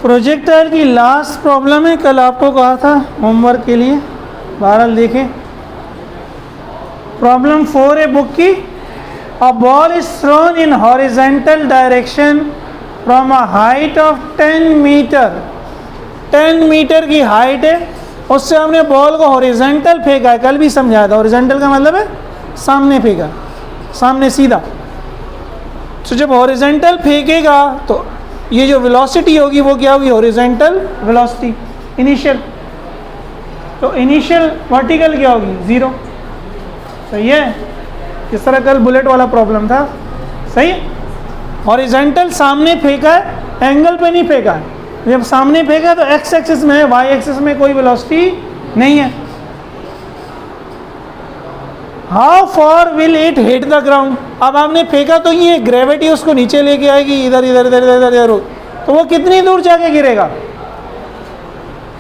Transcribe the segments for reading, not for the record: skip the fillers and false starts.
Projectile की last problem है, कल आपको कहा था होमवर्क के लिए, बहरहाल देखें। प्रॉब्लम 4 है बुक की। A ball is thrown in horizontal direction from a height of 10 metre. 10 metre की हाइट है, उससे हमने बॉल को हॉरिजेंटल फेंका है, कल भी समझाया था। हॉरिजेंटल का मतलब है सामने फेंका, सामने सीधा। तो जब हॉरिजेंटल फेंकेगा तो ये जो वेलोसिटी होगी वो क्या होगी, हॉरिजेंटल वेलोसिटी इनिशियल। तो इनिशियल वर्टिकल क्या होगी, 0। सही है, इस तरह कल बुलेट वाला प्रॉब्लम था। सही है, हॉरिजेंटल सामने फेंका है, एंगल पे नहीं फेंका है। जब सामने फेंका तो एक्स एक्सिस में है, वाई एक्सिस में कोई वेलोसिटी नहीं है। How for will it hit the ground. अब आपने फेंका तो ये ग्रेविटी उसको नीचे लेके आएगी, इधर इधर इधर इधर इधर, तो वो कितनी दूर जाके गिरेगा,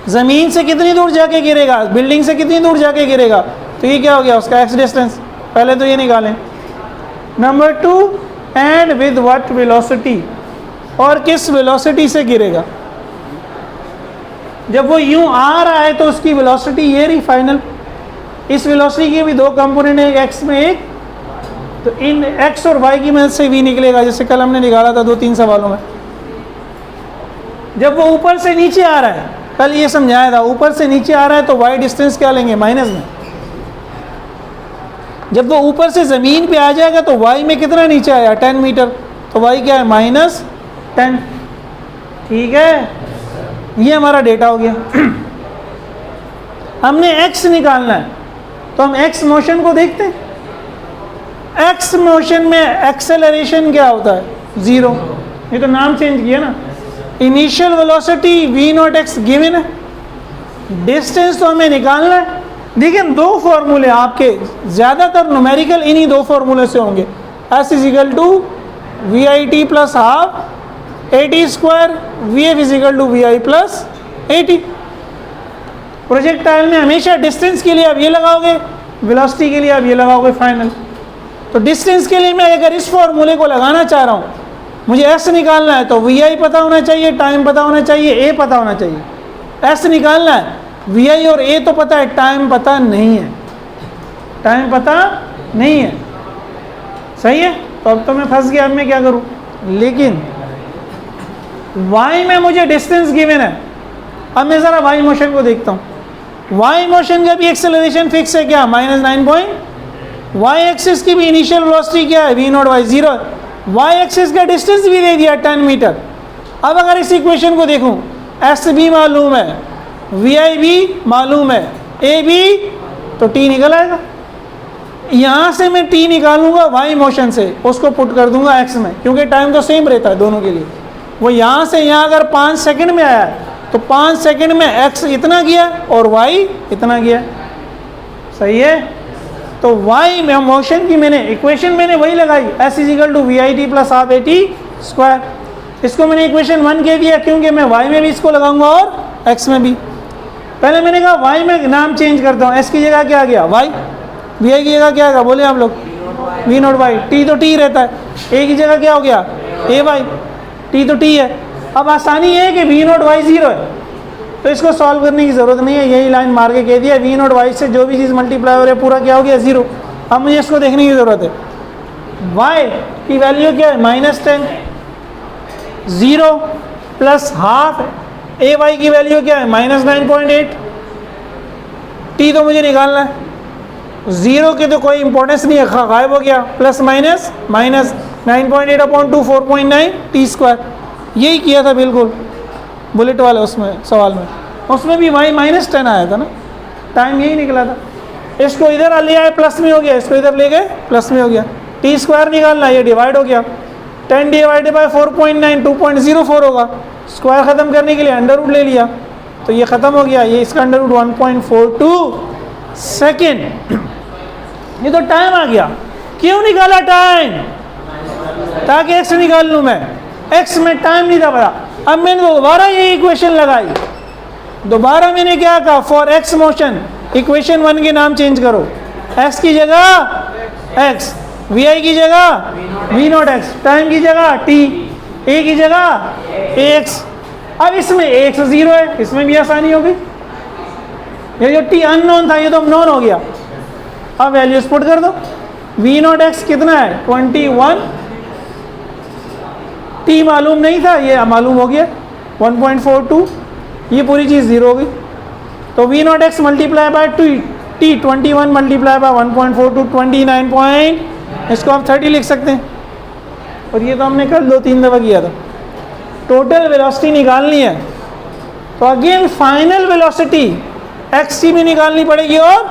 ज़मीन से कितनी दूर जाके गिरेगा, बिल्डिंग से कितनी दूर जाके गिरेगा। तो ये क्या हो गया उसका एक्स डिस्टेंस, पहले तो ये निकालें। Number 2, and with what velocity, और किस वेलोसिटी से गिरेगा। जब वो यूं आ रहा है तो उसकी वेलोसिटी ये रही फाइनल। इस वेलोसिटी के भी दो कंपोनेंट है, एक्स में एक, तो इन एक्स और वाई की मदद से वी निकलेगा, जैसे कल हमने निकाला था 2-3 सवालों में। जब वो ऊपर से नीचे आ रहा है, कल ये समझाया था, ऊपर से नीचे आ रहा है तो वाई डिस्टेंस क्या लेंगे, माइनस में। जब वो ऊपर से ज़मीन पे आ जाएगा तो वाई में कितना नीचे आया, 10 मीटर, तो वाई क्या है, -10। ठीक है, ये हमारा डेटा हो गया। हमने एक्स निकालना है, तो हम एक्स मोशन को देखते हैं। एक्स मोशन में एक्सेलरेशन क्या होता है, 0। ये तो नाम चेंज किया ना। इनिशियल वेलोसिटी v0x गिवन है, डिस्टेंस तो हमें निकालना है। देखिए 2 फॉर्मूले आपके, ज़्यादातर न्यूमेरिकल इन्हीं 2 फॉर्मूले से होंगे। s = VIT + ½ AT², VF = VI + AT। Projectile में हमेशा डिस्टेंस के लिए आप ये लगाओगे, वेलोसिटी के लिए आप ये लगाओगे फाइनल। तो डिस्टेंस के लिए मैं अगर इस फॉर्मूले को लगाना चाह रहा हूँ, मुझे एस निकालना है, तो वी आई पता होना चाहिए, टाइम पता होना चाहिए, ए पता होना चाहिए। एस निकालना है, वी आई और ए तो पता है, टाइम पता नहीं है, टाइम पता नहीं है। सही है, तो अब तो मैं फंस गया, अब मैं क्या करूँ। लेकिन वाई में मुझे डिस्टेंस गिवन है। अब मैं ज़रा वाई मोशन को देखता हूँ। वाई मोशन का भी एक्सेलरेशन फिक्स है क्या, -9 वाई एक्सिस की भी इनिशियल वेलोसिटी क्या है, v0y 0 है। वाई एक्सिस का डिस्टेंस भी दे दिया 10 मीटर। अब अगर इस इक्वेशन को देखूं, एस भी मालूम है, वी आई भी मालूम है, ए भी, तो टी निकल आएगा। यहाँ से मैं टी निकालूंगा वाई मोशन से, उसको पुट कर दूंगा एक्स में, क्योंकि टाइम तो सेम रहता है दोनों के लिए। वो यहाँ से यहाँ अगर 5 सेकंड में आया है तो 5 सेकंड में एक्स इतना गया और वाई इतना गया। सही है, तो वाई में मोशन की मैंने इक्वेशन वही लगाई, s = VIT + ½ AT²। इसको मैंने इक्वेशन 1 कह दिया, क्योंकि मैं वाई में भी इसको लगाऊंगा और एक्स में भी। पहले मैंने कहा वाई में नाम चेंज करता हूँ, एस की जगह क्या आ गया, वाई, वी आई की जगह क्या आ गया, बोले आप लोग, v0y, टी तो टी रहता है, ए की जगह क्या हो गया, ए वाई, टी तो टी है। अब आसानी है कि v0y 0 है, तो इसको सॉल्व करने की ज़रूरत नहीं है, यही लाइन मार के कह दिया, v0y से जो भी चीज़ मल्टीप्लाई हो रही है पूरा क्या हो गया, 0। अब मुझे इसको देखने की ज़रूरत है, y की वैल्यू क्या है, -10, 0 + ½ ay की वैल्यू क्या है, -9.8। t तो मुझे निकालना है, 0 की तो कोई इंपॉर्टेंस नहीं है, गायब हो गया, प्लस माइनस माइनस 9.8/2 4.9 t²। यही किया था बिल्कुल बुलेट वाले उसमें सवाल में, उसमें भी y -10 आया था ना, टाइम यही निकला था। इसको इधर ले आए प्लस में हो गया, इसको इधर ले गए प्लस में हो गया। t² निकालना, ये डिवाइड हो गया, 10 / 4.9 2.04 होगा। स्क्वायर ख़त्म करने के लिए अंडर रूट ले लिया, तो ये ख़त्म हो गया, ये इसका अंडर रूट 1.42 सेकेंड। ये तो टाइम आ गया। क्यों निकाला टाइम, ताकि एक्स निकाल लूँ मैं, एक्स में टाइम नहीं था पता। अब मैंने दोबारा ये इक्वेशन लगाई, दोबारा मैंने क्या कहा, फॉर एक्स मोशन इक्वेशन 1 के नाम चेंज करो, एक्स की जगह एक्स, वी आई की जगह v0x, टाइम की जगह t, ए की जगह ax। अब इसमें x 0 है, इसमें भी आसानी होगी। ये जो t अननोन था ये तो नोन हो गया। अब वैल्यूज पुट कर दो। v नॉट एक्स कितना है 21, t मालूम नहीं था ये मालूम हो गया 1.42, ये पूरी चीज़ 0 हो गई। तो v not x multiply by t 21 multiply by 1.42 29 point, इसको आप 30 लिख सकते हैं। और ये तो हमने कल 2-3 दफ़ा किया था। टोटल वेलोसिटी निकालनी है तो अगेन फाइनल वेलोसिटी एक्स की भी निकालनी पड़ेगी, और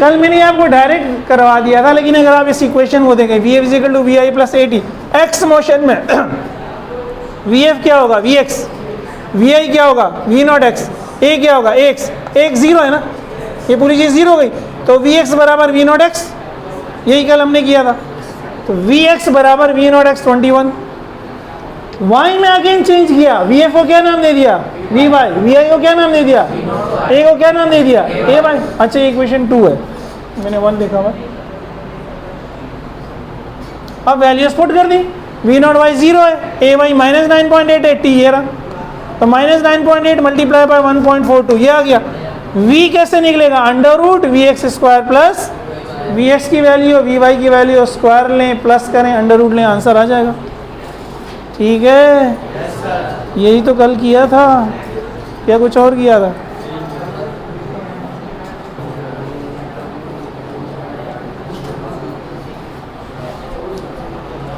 कल मैंने आपको डायरेक्ट करवा दिया था, लेकिन अगर आप इस इक्वेशन को देखें v f equal to v i plus a t, x motion में वी एफ क्या होगा वी एक्स, वी आई क्या होगा वी नॉट एक्स, ए क्या होगा एक्स, एक 0 है ना, ये पूरी चीज़ 0 हो गई। तो वी एक्स बराबर वी नॉट एक्स, यही कल हमने किया था। तो वी एक्स बराबर वी नॉट एक्स 21, वाई में अगेन चेंज किया, वी एफ को क्या नाम दे दिया वी वाई, वी आई को क्या नाम दे दिया ए को क्या नाम दे दिया ए वाई। अच्छा ये इक्वेशन 2 है, मैंने 1 देखा हुआ। अब वैल्यूज पुट कर दी, वी नॉट वाई 0 है, ए वाई माइनस 9.8 है, टी ये रहा, तो माइनस 9.8 मल्टीप्लाई बाय 1.42 ये आ गया। v कैसे निकलेगा under root v x square plus v x की वैल्यू वी वाई की वैल्यू स्क्वायर लें प्लस करें अंडर रूट लें, आंसर आ जाएगा। ठीक है, यही तो कल किया था, क्या कुछ और किया था?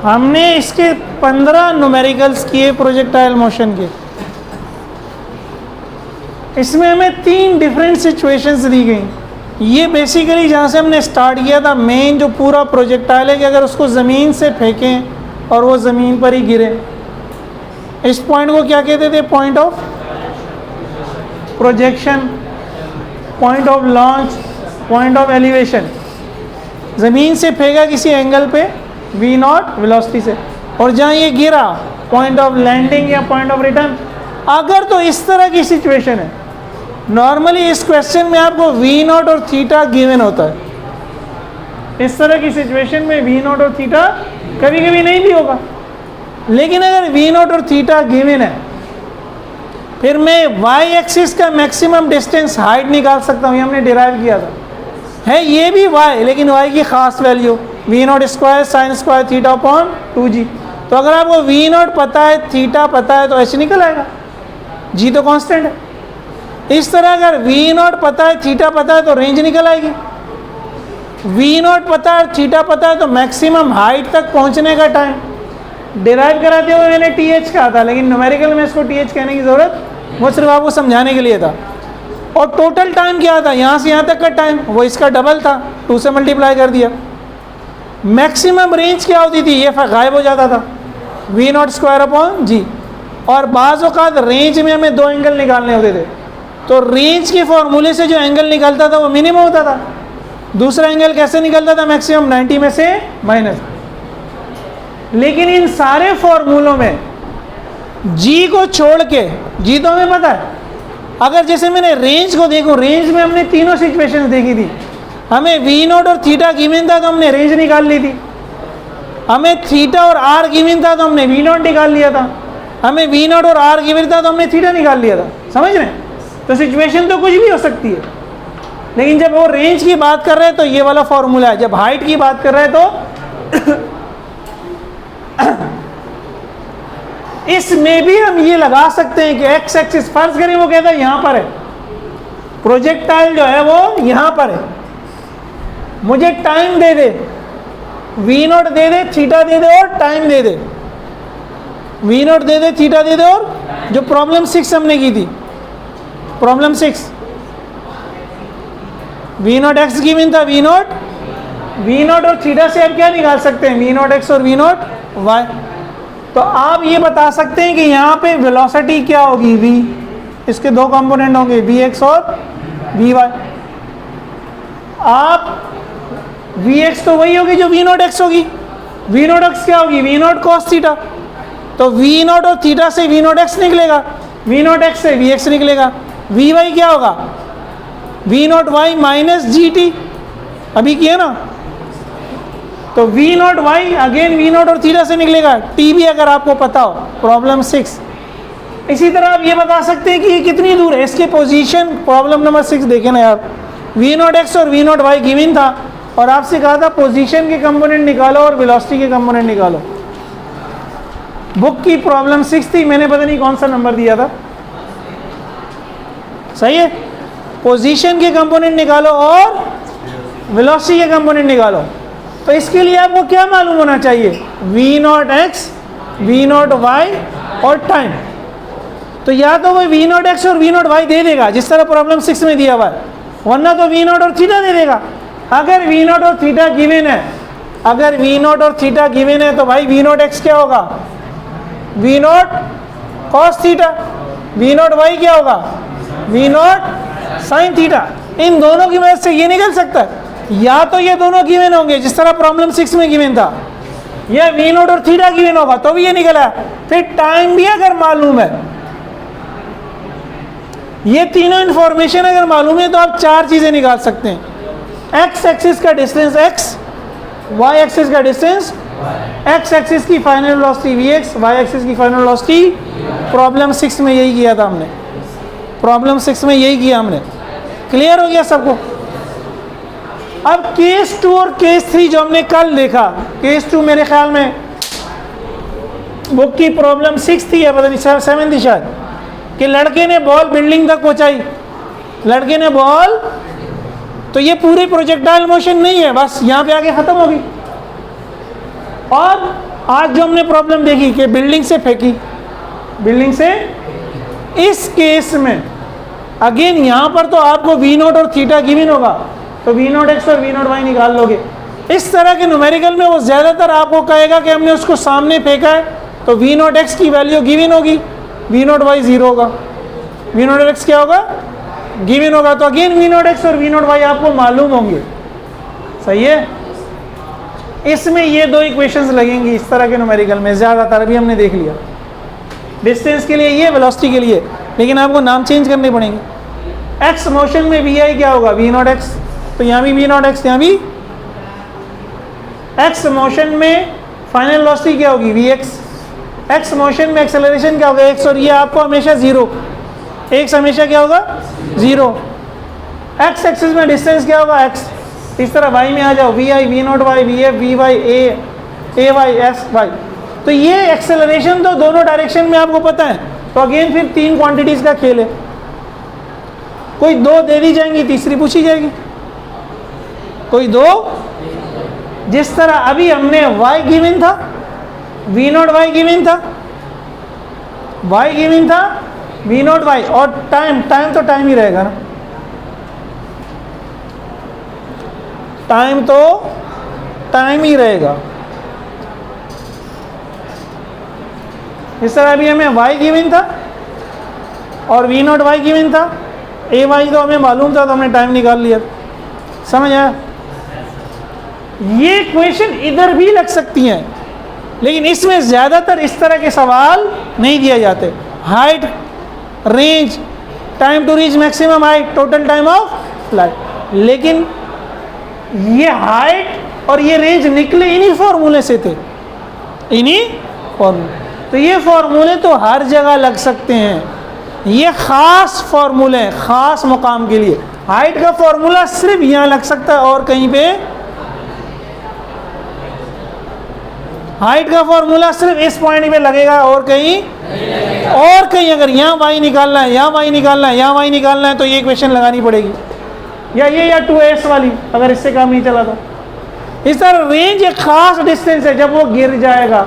हमने इसके 15 न्यूमेरिकल्स किए प्रोजेक्टाइल मोशन के। इसमें हमें 3 डिफरेंट सिचुएशंस दी गई। ये बेसिकली जहाँ से हमने स्टार्ट किया था, मेन जो पूरा प्रोजेक्टाइल है कि अगर उसको ज़मीन से फेंकें और वो ज़मीन पर ही गिरे, इस पॉइंट को क्या कहते थे point of projection, point of launch, point of elevation. ज़मीन से फेंका किसी एंगल पे वी नॉट वेलोसिटी से, और जहाँ ये गिरा पॉइंट ऑफ लैंडिंग या पॉइंट ऑफ रिटर्न। अगर तो इस तरह की सिचुएशन है, नॉर्मली इस क्वेश्चन में आपको वी नॉट और थीटा गिवन होता है। इस तरह की सिचुएशन में वी नॉट और थीटा कभी कभी नहीं भी होगा, लेकिन अगर वी नॉट और थीटा गिवन है, फिर मैं वाई एक्सिस का मैक्सिमम डिस्टेंस हाइट निकाल सकता हूँ। ये हमने डिराइव किया था, है ये भी वाई, लेकिन वाई की खास value v naught square sine square theta upon 2g। तो अगर आपको वी नॉट पता है थीटा पता है तो एच निकल आएगा, जी तो कांस्टेंट है। इस तरह अगर वी नॉट पता है थीटा पता है तो रेंज निकल आएगी। वी नॉट पता है थीटा पता है तो मैक्सिमम हाइट तक पहुंचने का टाइम डिराइव कराते हुए मैंने टी एच कहा था, लेकिन न्यूमेरिकल में इसको टी एच कहने की ज़रूरत, वो सिर्फ आपको समझाने के लिए था। और टोटल टाइम क्या था, यहाँ से यहाँ तक का टाइम वो इसका डबल था, 2 से मल्टीप्लाई कर दिया। मैक्सिमम रेंज क्या होती थी, ये गायब हो जाता था वी नॉट स्क्वायर अपॉन जी। और बाज़ औक़ात रेंज में हमें 2 एंगल निकालने होते थे, तो रेंज के फॉर्मूले से जो एंगल निकलता था वो मिनिमम होता था। दूसरा एंगल कैसे निकलता था मैक्सिमम 90 में से माइनस। लेकिन इन सारे फॉर्मूलों में जी को छोड़ के, जी तो हमें पता है, अगर जैसे मैंने रेंज को देखूं, रेंज में हमने तीनों सिचुएशंस देखी थी। हमें वी नॉट और थीटा गिवन था तो हमने रेंज निकाल ली थी, हमें थीटा और आर गिवन था तो हमने वी नॉट निकाल लिया था, हमें वी नॉट और आर गिवन था तो हमने थीटा निकाल लिया था। समझ रहे हैं? तो सिचुएशन तो कुछ भी हो सकती है, लेकिन जब वो रेंज की बात कर रहे हैं तो ये वाला फॉर्मूला है, जब हाइट की बात कर रहे हैं तो इसमें भी हम ये लगा सकते हैं कि एक्स एक्सिस, फर्ज करें वो कहता है यहाँ पर है, प्रोजेक्टाइल जो है वो यहाँ पर है, मुझे टाइम दे दे, वी नॉट दे दे, थीटा दे दे और टाइम दे दे, वी नॉट दे दे, थीटा दे दे, और जो प्रॉब्लम 6 हमने की थी, problem 6 v not x given था, वी नॉट और थीटा से आप क्या निकाल सकते हैं, वी नॉट एक्स और वी नॉट वाई। तो आप ये बता सकते हैं कि यहाँ पे वेलोसिटी क्या होगी v, इसके 2 कंपोनेंट होंगे वी एक्स और वी वाई। आप वी एक्स तो वही होगी जो वी नॉट एक्स होगी, वी नॉट एक्स क्या होगी वी नॉट कॉस थीटा, तो वी नॉट और थीटा से वी नॉट एक्स निकलेगा, वी नॉट एक्स से वी एक्स निकलेगा। वी वाई क्या होगा V not Y minus G T, अभी किया ना, तो V not Y again V not और थीटा से निकलेगा, टी भी अगर आपको पता हो। प्रॉब्लम 6 इसी तरह आप ये बता सकते हैं कि ये कितनी दूर है, इसके पोजीशन। प्रॉब्लम नंबर 6 देखें ना यार, वी नॉट एक्स और वी नॉट वाई गिवन था और आपसे कहा था पोजीशन के कंपोनेंट निकालो और वेलोसिटी के कंपोनेंट निकालो। बुक की प्रॉब्लम 6 थी, मैंने पता नहीं कौन सा नंबर दिया था, सही है। पोजीशन के कंपोनेंट निकालो और वेलोसिटी के कंपोनेंट निकालो। तो इसके लिए आपको क्या मालूम होना चाहिए, V not X, V not Y और टाइम। तो या तो वो वी नॉट एक्स और वी नॉट वाई दे देगा जिस तरह प्रॉब्लम 6 में दिया हुआ है, वरना तो वी नॉट और थीटा दे देगा। अगर वी नॉट और थीटा गिवन है, अगर वी नॉट और थीटा गिवन है तो भाई वी नॉट एक्स क्या होगा, V not cos theta, V not Y क्या होगा, वी नॉट साइन थीटा। इन दोनों की वजह से ये निकल सकता है, या तो ये दोनों गिवन होंगे जिस तरह प्रॉब्लम 6 में गिवन था, या वी नॉट और थीटा गिवन होगा तो भी ये निकला। फिर टाइम भी अगर मालूम है, ये तीनों इंफॉर्मेशन अगर मालूम है तो आप 4 चीजें निकाल सकते हैं। एक्स एक्सिस का डिस्टेंस एक्स, वाई एक्सिस का डिस्टेंस, एक्स एक्सिस की final velocity V X, Y axis की फाइनल वेलोसिटी। प्रॉब्लम 6 में यही किया था हमने, प्रॉब्लम 6 में यही किया हमने। क्लियर हो गया सबको। अब केस 2 और केस 3 जो हमने कल देखा, केस 2 मेरे ख्याल में बुक की प्रॉब्लम 6 थी या पता नहीं 7 थी शायद, कि लड़के ने बॉल बिल्डिंग तक पहुंचाई, लड़के ने बॉल, तो ये पूरी प्रोजेक्टाइल मोशन नहीं है, बस यहाँ पे आके ख़त्म होगी। और आज जो हमने प्रॉब्लम देखी कि बिल्डिंग से फेंकी, बिल्डिंग से, इस केस में अगेन यहाँ पर तो आपको वी नॉट और थीटा गिवन होगा, तो वी नॉट एक्स और वी नॉट वाई निकाल लोगे। इस तरह के न्यूमेरिकल में वो ज़्यादातर आपको कहेगा कि हमने उसको सामने फेंका है तो वी नॉट एक्स की वैल्यू गिवन होगी, वी नॉट वाई 0 होगा, वी नॉट एक्स क्या होगा, गिवन होगा। तो अगेन वी नॉट एक्स और वी नॉट वाई आपको मालूम होंगे, सही है। इसमें ये 2 इक्वेशंस लगेंगी इस तरह के न्यूमेरिकल में ज़्यादातर, अभी हमने देख लिया। डिस्टेंस के लिए ये, वेलोसिटी के लिए, लेकिन आपको नाम चेंज करने पड़ेंगे। एक्स मोशन में वी आई क्या होगा, वी नॉट एक्स, तो यहाँ भी वी नॉट एक्स, यहाँ भी। एक्स मोशन में फाइनल वेलोसिटी क्या होगी, वी एक्स। एक्स मोशन में एक्सेलरेशन क्या होगा, एक्स, और ये आपको हमेशा 0, एक्स हमेशा क्या होगा 0। एक्स एक्सिस में डिस्टेंस क्या होगा, एक्स। इस तरह वाई में आ जाओ, V I, V not Y, V F, V Y, A Y, S Y. तो ये एक्सेलरेशन तो दोनों डायरेक्शन में आपको पता है। तो अगेन फिर 3 क्वांटिटीज का खेल है, कोई 2 दे दी जाएंगी, तीसरी पूछी जाएगी, कोई 2। जिस तरह अभी हमने y गिवन था, वी नॉट वाई गिवन था, y गिवन था, वी नॉट वाई, और टाइम, टाइम तो टाइम ही रहेगा ना, टाइम तो टाइम ही रहेगा। इस तरह अभी हमें y गिवन था और वी नॉट वाई गिवन था, ए वाई तो हमें मालूम था तो हमने टाइम निकाल लिया। समझ आया। ये क्वेश्चन इधर भी लग सकती हैं, लेकिन इसमें ज़्यादातर इस तरह के सवाल नहीं दिए जाते। Height, range, time to reach maximum height, total time of flight. लेकिन ये हाइट और ये रेंज निकले इन्हीं फॉर्मूले से थे, इन्हीं फॉर्मूले। तो ये फॉर्मूले तो हर जगह लग सकते हैं, ये ख़ास फॉर्मूले हैं ख़ास मुकाम के लिए। हाइट का फॉर्मूला सिर्फ यहाँ लग सकता है और कहीं पे, हाइट का फॉर्मूला सिर्फ इस पॉइंट पे लगेगा और कहीं, और कहीं अगर यहाँ वाई निकालना है, यहाँ वाई निकालना है, यहाँ वाई निकालना है तो ये इक्वेशन लगानी पड़ेगी, या ये, या 2s वाली, अगर इससे काम नहीं चला तो। इस तरह रेंज एक खास डिस्टेंस है, जब वो गिर जाएगा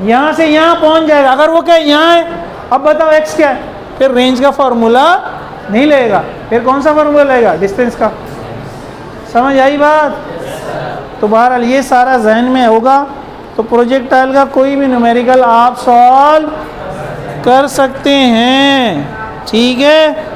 यहाँ से यहाँ पहुँच जाएगा, अगर वो क्या यहाँ है, अब बताओ x क्या है, फिर रेंज का फॉर्मूला नहीं लगेगा, फिर कौन सा फॉर्मूला लगेगा, डिस्टेंस का। समझ आई बात। तो बहरहाल ये सारा जहन में होगा, तो प्रोजेक्टाइल का कोई भी न्यूमेरिकल आप सॉल्व कर सकते हैं, ठीक है।